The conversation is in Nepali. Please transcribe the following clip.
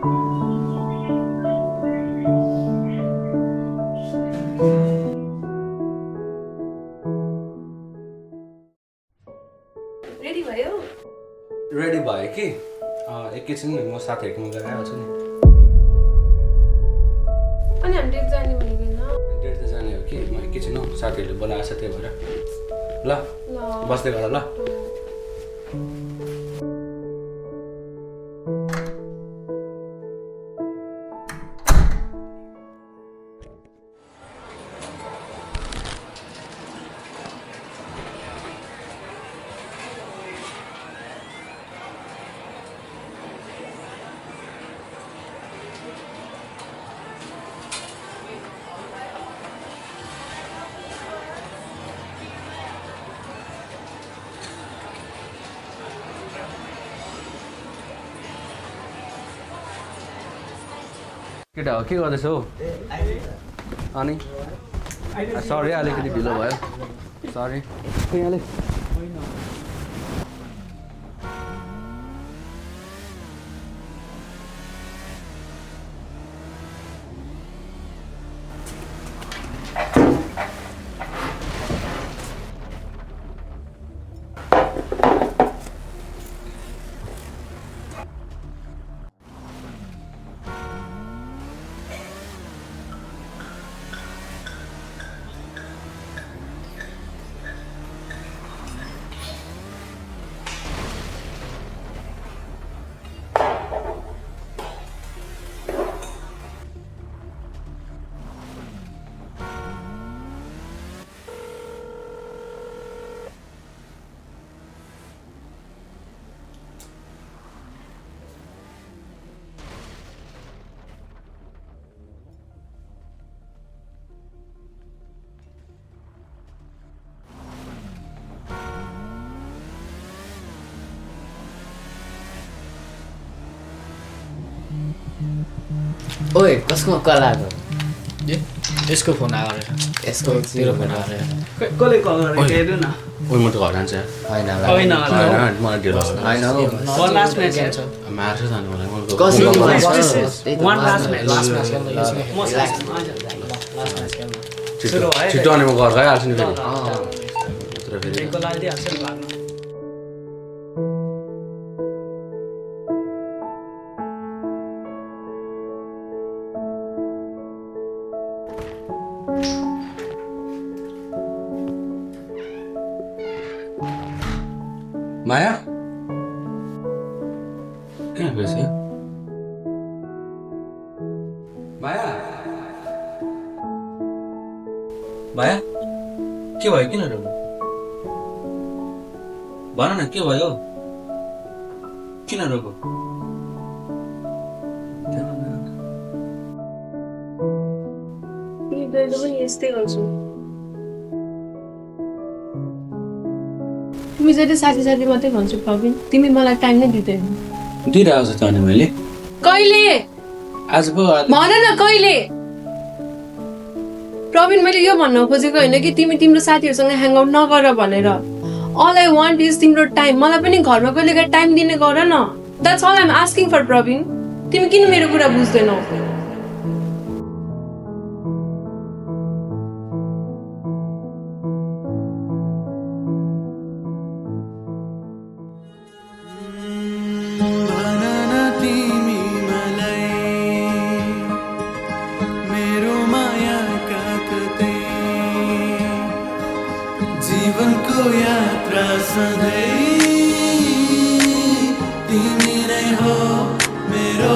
रेडी भयो? रेडी भयो कि एकैछिन म साथीहरूकोमा गएर आउँछु नि। अनि हामी डेट जाने भनेको होइन? डेट त जाने हो कि म एकैछिन हौ साथीहरूले बोलाएको छ त्यही भएर। ल बस्दै गर ल। केटा हो के गर्दैछौ अनि सरी अलिकति ढिलो भयो सरी यहाँले ओए कसको कल आएको? यसको फोन आएको रहेछ। यसको तेरो फोन आएको रहेछ। कसले कल गरेको हेर्नु न। ओइ म त घर जान्छ होइन होइन मलाई ढिलो भयो होइन वन लास्ट म्याच मार्छ जानु मलाई कसको वन लास्ट म्याच लास्ट म्याच खेल्न यसले। म लास्ट म्याच खेल्न। छिटो अनि म घर गइहाल्छु नि फेरि तर फेरि एकको लागि दिइहाल्छ नि लाग्नु। माया किन गएछ माया माया के भयो किन रोनु भन न के भयो किन रोको जहिले पनि यस्तै गर्छु। तिमी जहिले साथी साथी मात्रै भन्छु प्रवीण, तिमी मलाई टाइम नै दिँदैन। दिइरहेको छ त अनि मैले कहिले आज पो भन न कहिले? प्रवीण मैले यो भन्न खोजेको होइन कि तिमी तिम्रो साथीहरूसँग ह्याङआउट नगर भनेर। अल आई वान्ट इज तिम्रो टाइम। मलाई पनि घरमा कहिले काहीँ टाइम दिने गर न। That's all I am asking for Praveen. तिमी किन मेरो कुरा बुझ्दैनौ? जीवनको यात्रा सधैँ तिमी नै हो मेरो